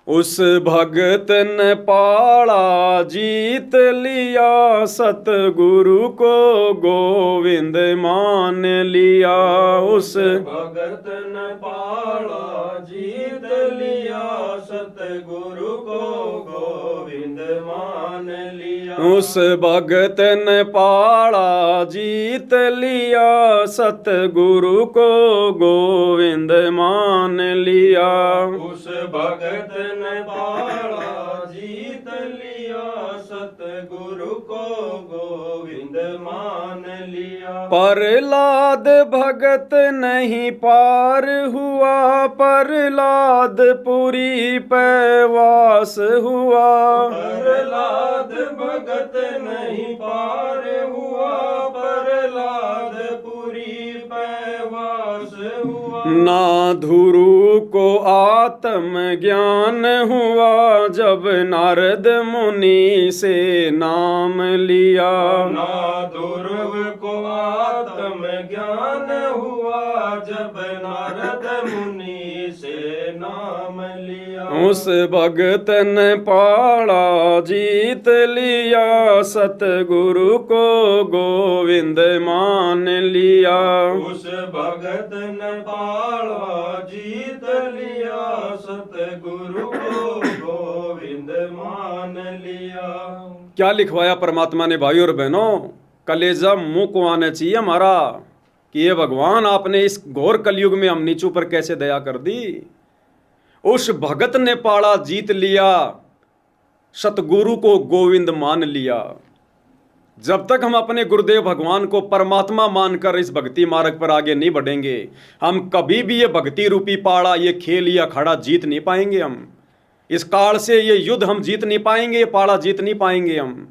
उस भगत ने पाला जीत लिया, सतगुरु को गोविंद मान लिया। उस भगत ने पाला जीत लिया, सतगुरु को गोविंद मान लिया। उस भगत ने पाला जीत लिया, सतगुरु को गोविंद मान लिया। उस भगत ने पाला जीत लिया, सतगुरु को गोविंद मान लिया। प्रहलाद भगत नहीं पार हुआ, प्रहलाद पुरी पे वास हुआ। प्रहलाद भगत नहीं पार हुआ, प्रहलाद पुरी पे वास हुआ। ना धुरु को आत्म ज्ञान हुआ, जब नारद मुनि से नाम लिया। ना ध्रुव को आत्म ज्ञान हुआ, जब नारद मुनि से नाम लिया। उस भगत ने पाला जीत लिया, सतगुरु को गोविंद मान लिया। उस भगत ने पाला जीत लिया, सतगुरु को गोविंद मान लिया। क्या लिखवाया परमात्मा ने भाइयों और बहनों? कलेजा मुंह को आना चाहिए हमारा कि ये भगवान आपने इस घोर कलयुग में हम नीचों पर कैसे दया कर दी। उस भगत ने पाला जीत लिया, सतगुरु को गोविंद मान लिया। जब तक हम अपने गुरुदेव भगवान को परमात्मा मानकर इस भक्ति मार्ग पर आगे नहीं बढ़ेंगे, हम कभी भी ये भक्ति रूपी पाड़ा, ये खेल या खड़ा जीत नहीं पाएंगे। हम इस काल से ये युद्ध हम जीत नहीं पाएंगे, ये पाड़ा जीत नहीं पाएंगे हम।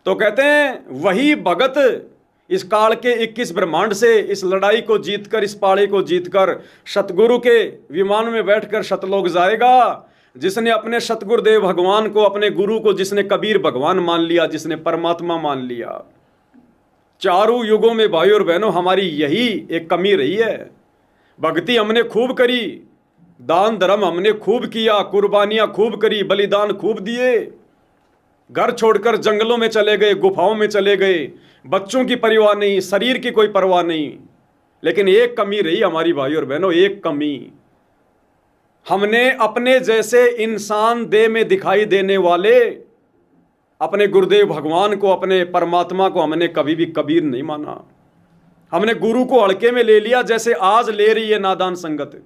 तो कहते हैं वही भगत इस काल के 21 ब्रह्मांड से इस लड़ाई को जीतकर, इस पाड़े को जीतकर सतगुरु के विमान में बैठकर सतलोक जाएगा। जिसने अपने सतगुरुदेव भगवान को, अपने गुरु को, जिसने कबीर भगवान मान लिया, जिसने परमात्मा मान लिया। चारों युगों में भाइयों और बहनों हमारी यही एक कमी रही है। भक्ति हमने खूब करी, दान धर्म हमने खूब किया, कुर्बानियां खूब करी, बलिदान खूब दिए, घर छोड़कर जंगलों में चले गए, गुफाओं में चले गए, बच्चों की परवाह नहीं, शरीर की कोई परवाह नहीं। लेकिन एक कमी रही हमारी भाइयों और बहनों, एक कमी। हमने अपने जैसे इंसान देह में दिखाई देने वाले अपने गुरुदेव भगवान को, अपने परमात्मा को हमने कभी भी कबीर नहीं माना। हमने गुरु को हल्के में ले लिया, जैसे आज ले रही है नादान संगत।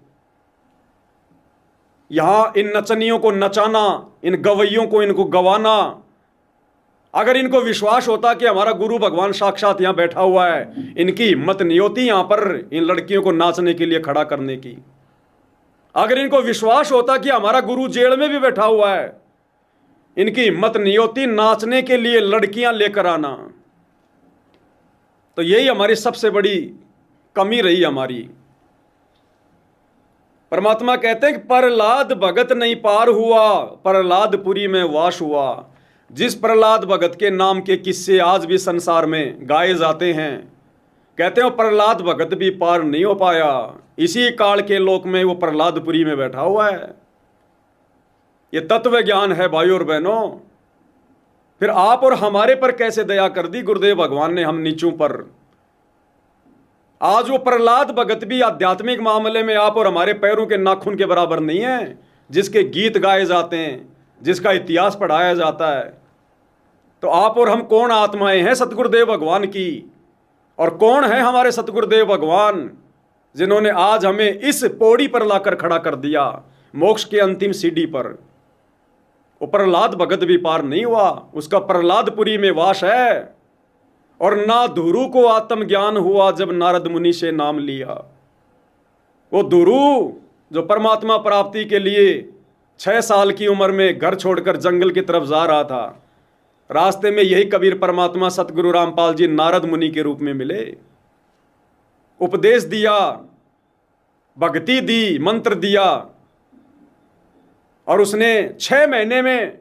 यहां इन नचनियों को नचाना, इन गवैयों को इनको गवाना। अगर इनको विश्वास होता कि हमारा गुरु भगवान साक्षात यहां बैठा हुआ है, इनकी हिम्मत नहीं होती यहां पर इन लड़कियों को नाचने के लिए खड़ा करने की। अगर इनको विश्वास होता कि हमारा गुरु जेल में भी बैठा हुआ है, इनकी हिम्मत नहीं होती नाचने के लिए लड़कियां लेकर आना। तो यही हमारी सबसे बड़ी कमी रही हमारी। परमात्मा कहते हैं कि प्रहलाद भगत नहीं पार हुआ, प्रहलादपुरी में वास हुआ। जिस प्रहलाद भगत के नाम के किस्से आज भी संसार में गाए जाते हैं, कहते हैं प्रहलाद भगत भी पार नहीं हो पाया। इसी काल के लोक में वो प्रहलादपुरी में बैठा हुआ है। ये तत्व ज्ञान है भाइयों और बहनों। फिर आप और हमारे पर कैसे दया कर दी गुरुदेव भगवान ने, हम नीचों पर। आज वो प्रहलाद भगत भी आध्यात्मिक मामले में आप और हमारे पैरों के नाखून के बराबर नहीं है, जिसके गीत गाए जाते हैं, जिसका इतिहास पढ़ाया जाता है। तो आप और हम कौन आत्माएं हैं सतगुरुदेव भगवान की, और कौन है हमारे सतगुरुदेव भगवान जिन्होंने आज हमें इस पौड़ी पर लाकर खड़ा कर दिया, मोक्ष के अंतिम सीढ़ी पर। वो प्रहलाद भगत भी पार नहीं हुआ, उसका प्रहलादपुरी में वास है। और ना धुरु को आत्मज्ञान हुआ जब नारद मुनि से नाम लिया। वो धुरु जो परमात्मा प्राप्ति के लिए 6 साल की उम्र में घर छोड़कर जंगल की तरफ जा रहा था, रास्ते में यही कबीर परमात्मा सतगुरु रामपाल जी नारद मुनि के रूप में मिले, उपदेश दिया, भक्ति दी, मंत्र दिया। और उसने 6 महीने में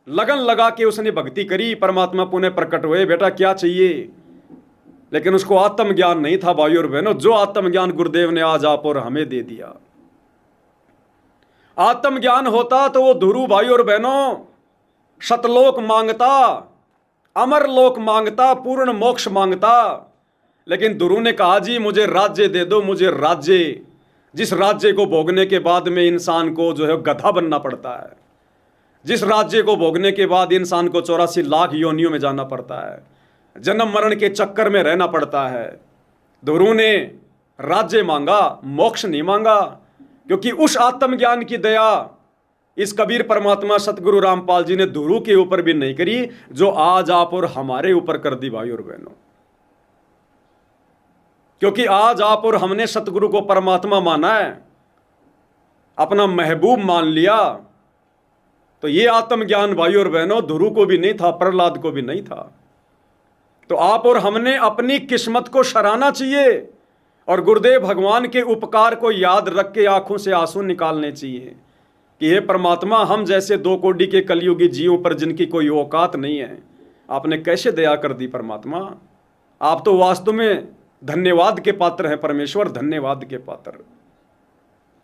लगन लगा के उसने भक्ति करी। परमात्मा पुनः प्रकट हुए, बेटा क्या चाहिए? लेकिन उसको आत्मज्ञान नहीं था भाइयों और बहनों, जो आत्मज्ञान गुरुदेव ने आज आप और हमें दे दिया। आत्मज्ञान होता तो वो ध्रुव भाई और बहनों सतलोक मांगता, अमर लोक मांगता, पूर्ण मोक्ष मांगता। लेकिन ध्रुव ने कहा जी मुझे राज्य दे दो, मुझे राज्य, जिस राज्य को भोगने के बाद में इंसान को जो है गधा बनना पड़ता है, जिस राज्य को भोगने के बाद इंसान को 84 लाख योनियों में जाना पड़ता है, जन्म मरण के चक्कर में रहना पड़ता है। ध्रुव ने राज्य मांगा, मोक्ष नहीं मांगा, क्योंकि उस आत्मज्ञान की दया इस कबीर परमात्मा सतगुरु रामपाल जी ने ध्रुव के ऊपर भी नहीं करी, जो आज आप और हमारे ऊपर कर दी भाई और बहनों। क्योंकि आज आप और हमने सतगुरु को परमात्मा माना है, अपना महबूब मान लिया, तो ये आत्मज्ञान भाई और बहनों ध्रुव को भी नहीं था, प्रहलाद को भी नहीं था। तो आप और हमने अपनी किस्मत को सराहना चाहिए और गुरुदेव भगवान के उपकार को याद रख के आंखों से आंसू निकालने चाहिए कि हे परमात्मा, हम जैसे 2 कोटि के कलयुगी जीवों पर जिनकी कोई औकात नहीं है, आपने कैसे दया कर दी परमात्मा। आप तो वास्तव में धन्यवाद के पात्र हैं परमेश्वर, धन्यवाद के पात्र।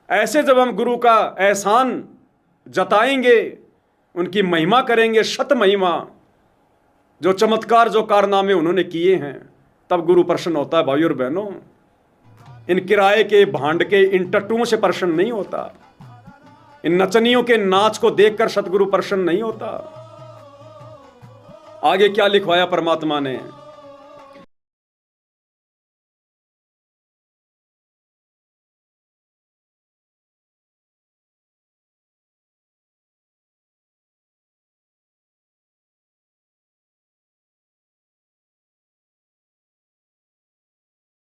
ऐसे जब हम गुरु का एहसान जताएंगे, उनकी महिमा करेंगे, शत महिमा, जो चमत्कार जो कारनामे उन्होंने किए हैं, तब गुरु प्रसन्न होता है भाई और बहनों। इन किराए के भांड के इन टट्टुओं से प्रसन्न नहीं होता, इन नचनियों के नाच को देखकर सतगुरु प्रसन्न नहीं होता। आगे क्या लिखवाया परमात्मा ने,